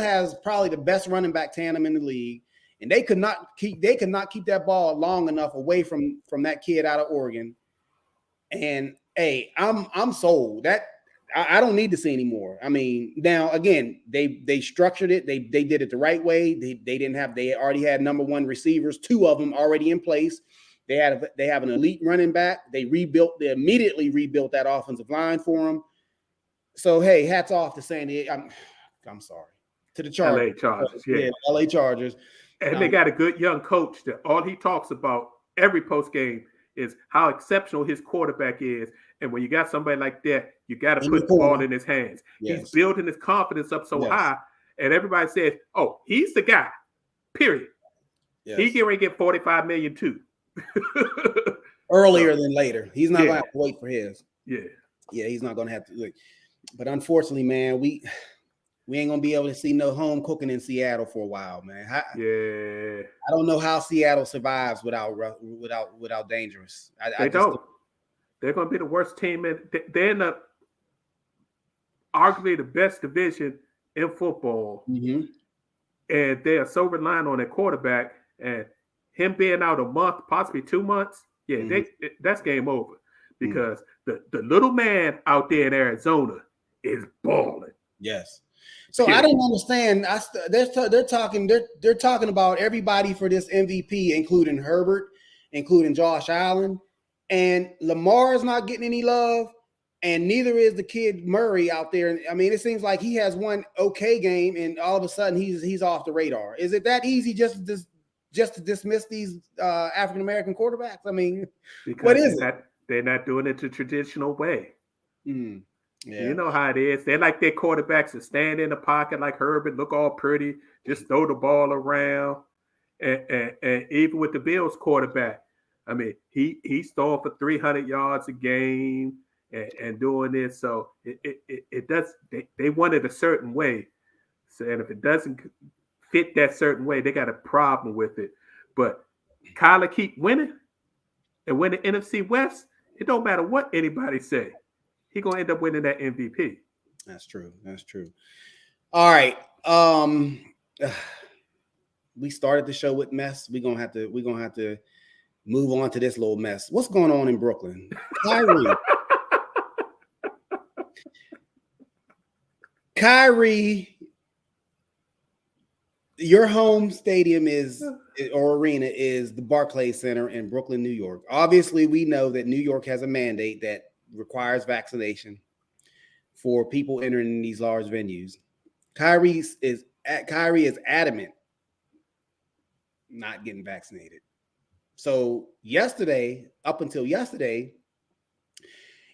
has probably the best running back tandem in the league. And they could not keep that ball long enough away from that kid out of Oregon. And hey, I'm sold. That I don't need to see anymore. I mean, now again, they structured it. They did it the right way. They already had number one receivers, two of them already in place. They have an elite running back. They immediately rebuilt that offensive line for them. So hey, hats off to San Diego. I'm sorry, to the Chargers. LA Chargers, yeah. LA Chargers. And they got a good young coach that all he talks about every post game is how exceptional his quarterback is. And when you got somebody like that, you got to put the ball in his hands. Yes. He's building his confidence up so high. And everybody says, oh, he's the guy, period. Yes. He can get $45 million too. Earlier than later. He's not going to have to wait for his. Yeah, he's not going to have to wait. But unfortunately, man, we ain't gonna be able to see no home cooking in Seattle for a while, man. I don't know how Seattle survives without Dangerous. They don't. They're gonna be the worst team. They're in arguably the best division in football, and they are so reliant on their quarterback. And him being out a month, possibly 2 months, that's game over because the little man out there in Arizona is balling. Yes. So I don't understand. They're talking about everybody for this MVP, including Herbert, including Josh Allen, and Lamar is not getting any love, and neither is the kid Murray out there. I mean, it seems like he has one okay game, and all of a sudden he's off the radar. Is it that easy just to dismiss these African American quarterbacks? I mean, because what is it? They're not doing it the traditional way. Yeah. You know how it is. They like their quarterbacks to stand in the pocket like Herbert, look all pretty, just throw the ball around. And even with the Bills quarterback, I mean, he's throwing for 300 yards a game and doing this. So it does. They want it a certain way. So, and if it doesn't fit that certain way, they got a problem with it. But Kyler keep winning and win the NFC West. It don't matter what anybody say. He's gonna end up winning that MVP. That's true. All right. We started the show with mess. We're gonna have to move on to this little mess. What's going on in Brooklyn? Kyrie, your home stadium or arena is the Barclays Center in Brooklyn, New York. Obviously, we know that New York has a mandate that requires vaccination for people entering these large venues. Kyrie is adamant not getting vaccinated. So yesterday, up until yesterday,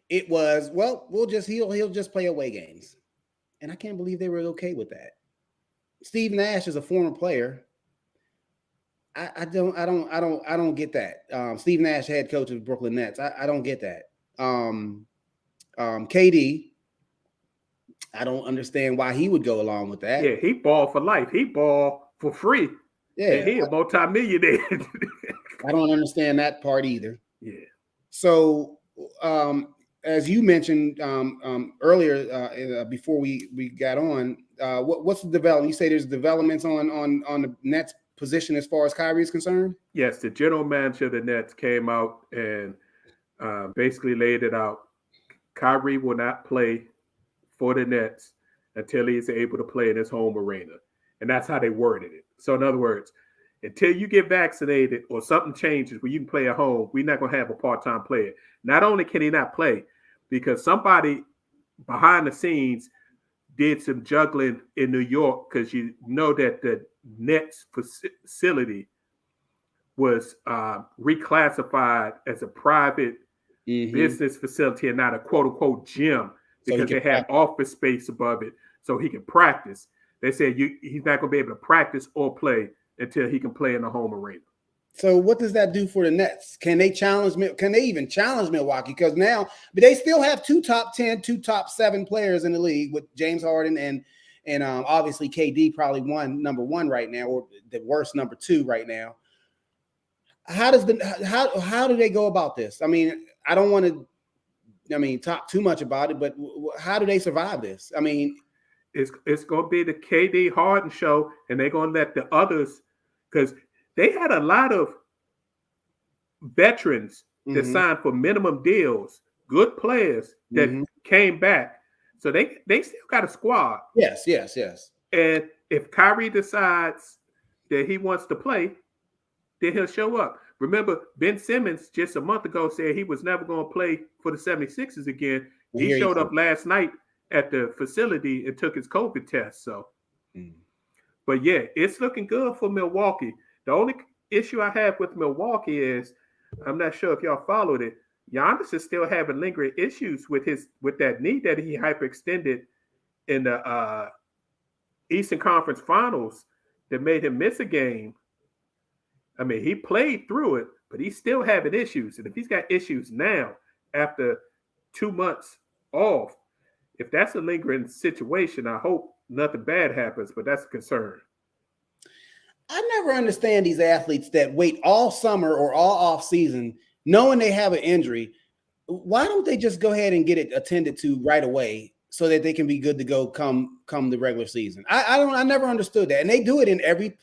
it was, well, he'll just play away games. And I can't believe they were okay with that. Steve Nash is a former player. I don't get that. Steve Nash, head coach of the Brooklyn Nets. I don't get that. KD, I don't understand why he would go along with that. Yeah, he ball for life. He ball for free. Yeah, and he a multi-millionaire. I don't understand that part either. Yeah. So, as you mentioned earlier, before we got on, what's the development? You say there's developments on the Nets position as far as Kyrie is concerned? Yes, the general manager of the Nets came out and basically laid it out. Kyrie will not play for the Nets until he's able to play in his home arena. And that's how they worded it. So in other words, until you get vaccinated or something changes where you can play at home, we're not going to have a part-time player. Not only can he not play, because somebody behind the scenes did some juggling in New York, because you know that the Nets facility was reclassified as a private business facility and not a quote-unquote gym, because they had office space above it so he can practice. They said he's not going to be able to practice or play until he can play in the home arena. So what does that do for the Nets? Can they challenge? Can they even challenge Milwaukee? Because now, but they still have 2 top 10, 2 top 7 players in the league with James Harden and obviously KD probably number one right now, or the worst number 2 right now. How do they go about this? I mean, I don't want to, talk too much about it, but how do they survive this? I mean, it's going to be the KD Harden show, and they're going to let the others, because they had a lot of veterans that signed for minimum deals, good players that came back. So they still got a squad. Yes. And if Kyrie decides that he wants to play, then he'll show up. Remember, Ben Simmons just a month ago said he was never going to play for the 76ers again. He showed up last night at the facility and took his COVID test. So, but yeah, it's looking good for Milwaukee. The only issue I have with Milwaukee is, I'm not sure if y'all followed it, Giannis is still having lingering issues with that knee that he hyperextended in the Eastern Conference Finals that made him miss a game. I mean, he played through it, but he's still having issues. And if he's got issues now after 2 months off, if that's a lingering situation, I hope nothing bad happens, but that's a concern. I never understand these athletes that wait all summer or all off season, knowing they have an injury. Why don't they just go ahead and get it attended to right away so that they can be good to go come the regular season? I never understood that. And they do it in every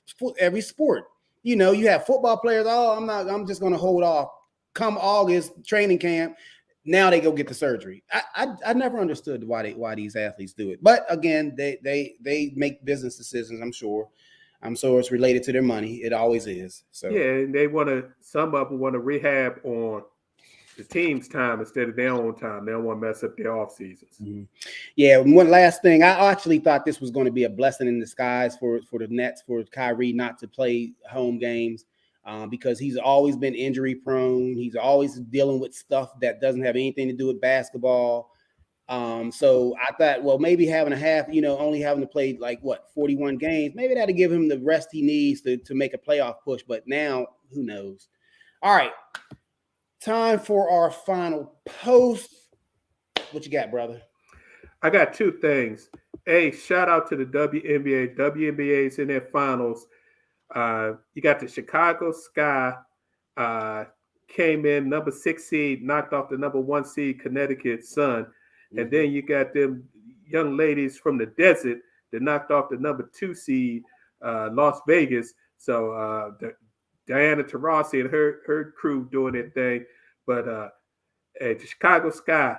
sport. You know, you have football players. Oh, I'm just going to hold off. Come August training camp, now they go get the surgery. I never understood why these athletes do it. But again, they make business decisions. I'm sure it's related to their money. It always is. So yeah, and some of them want to rehab on the team's time instead of their own time. They don't want to mess up their off seasons. Yeah. One last thing, I actually thought this was going to be a blessing in disguise for the Nets, for Kyrie not to play home games, because he's always been injury prone. He's always dealing with stuff that doesn't have anything to do with basketball. So I thought, well, maybe having only having to play 41 games, maybe that'll give him the rest he needs to make a playoff push. But now, who knows? All right. Time for our final post. What you got, brother? I got 2 things. A, shout out to the WNBA. WNBA's in their finals. You got the Chicago Sky, came in number 6 seed, knocked off the number 1 seed Connecticut Sun. And then you got them young ladies from the desert that knocked off the number 2 seed, Las Vegas. So Diana Taurasi and her crew doing their thing. But the Chicago Sky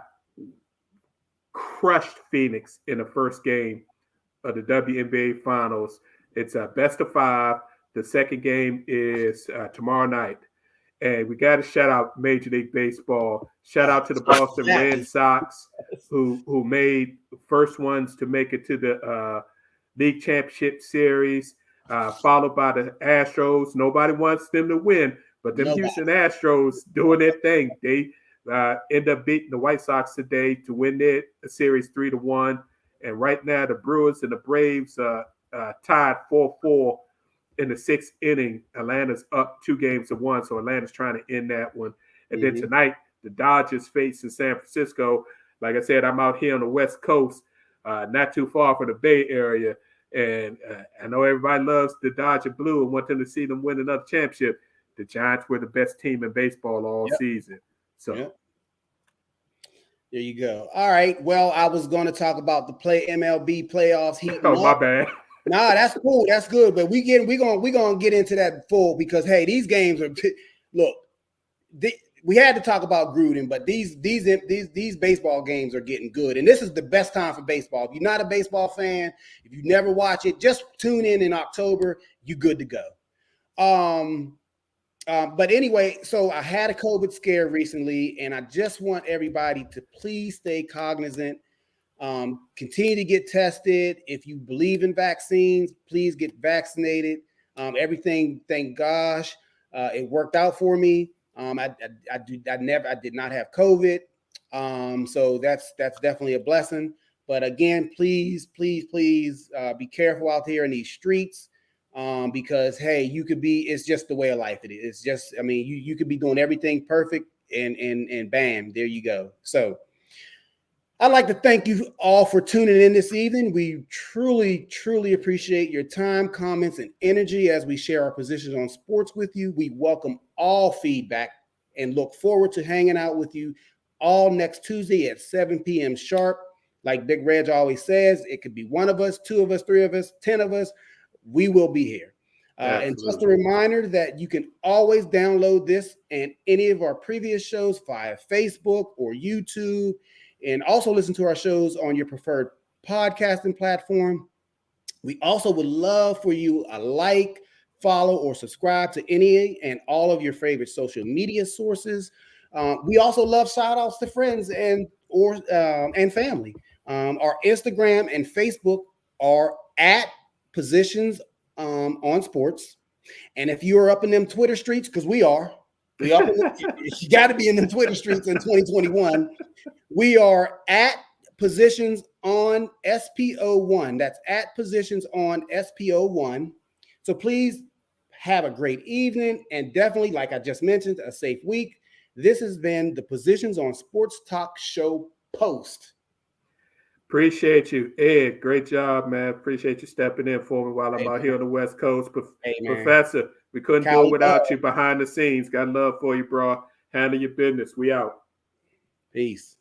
crushed Phoenix in the first game of the WNBA Finals. It's a best of 5. The second game is tomorrow night. And we got to shout out Major League Baseball. Shout out to the Boston Red Sox, who made the first ones to make it to the League Championship Series. followed by the Astros. Nobody wants them to win, but them Nobody. Houston Astros doing their thing. They end up beating the White Sox today to win their series 3-1. And right now, the Brewers and the Braves tied 4-4 in the 6th inning. Atlanta's up 2-1, so Atlanta's trying to end that one. And then tonight, the Dodgers face in San Francisco. Like I said, I'm out here on the West Coast, not too far from the Bay Area. And I know everybody loves the Dodger Blue and want them to see them win another championship. The Giants were the best team in baseball all season. So there you go. All right. Well, I was going to talk about the MLB playoffs. My bad. Nah, that's cool. That's good. But we gonna get into that full because hey, these games are look. We had to talk about Gruden, but these baseball games are getting good, and this is the best time for baseball. If you're not a baseball fan, if you never watch it, just tune in October. You good to go. But anyway, so I had a COVID scare recently, and I just want everybody to please stay cognizant. Continue to get tested. If you believe in vaccines, please get vaccinated. Everything, thank gosh, it worked out for me. I did not have COVID. So that's definitely a blessing. But again, please be careful out here in these streets. Because hey, it's just the way of life. It is. It's just, I mean, you could be doing everything perfect and bam, there you go. So I'd like to thank you all for tuning in this evening. We truly appreciate your time, comments, and energy as we share our positions on sports with you. We welcome all feedback and look forward to hanging out with you all next Tuesday at 7 p.m. sharp. Like Big Reg always says, it could be one of us, 2 of us, 3 of us, 10 of us. We will be here. And just a reminder that you can always download this and any of our previous shows via Facebook or YouTube, and also listen to our shows on your preferred podcasting platform. We also would love for you a like, follow, or subscribe to any and all of your favorite social media sources. We also love shout outs to friends and family. Our Instagram and Facebook are at Positions on Sports. And if you are up in them Twitter streets, because you got to be in them Twitter streets in 2021. We are at Positions on SPO1. That's at Positions on SPO1. So please have a great evening and definitely, like I just mentioned, a safe week. This has been the Positions on Sports Talk Show Post. Appreciate you, Ed. Great job, man. Appreciate you stepping in for me while I'm out here on the West Coast. Professor, we couldn't do it without you behind the scenes. Got love for you, bro. Handle your business. We out. Peace.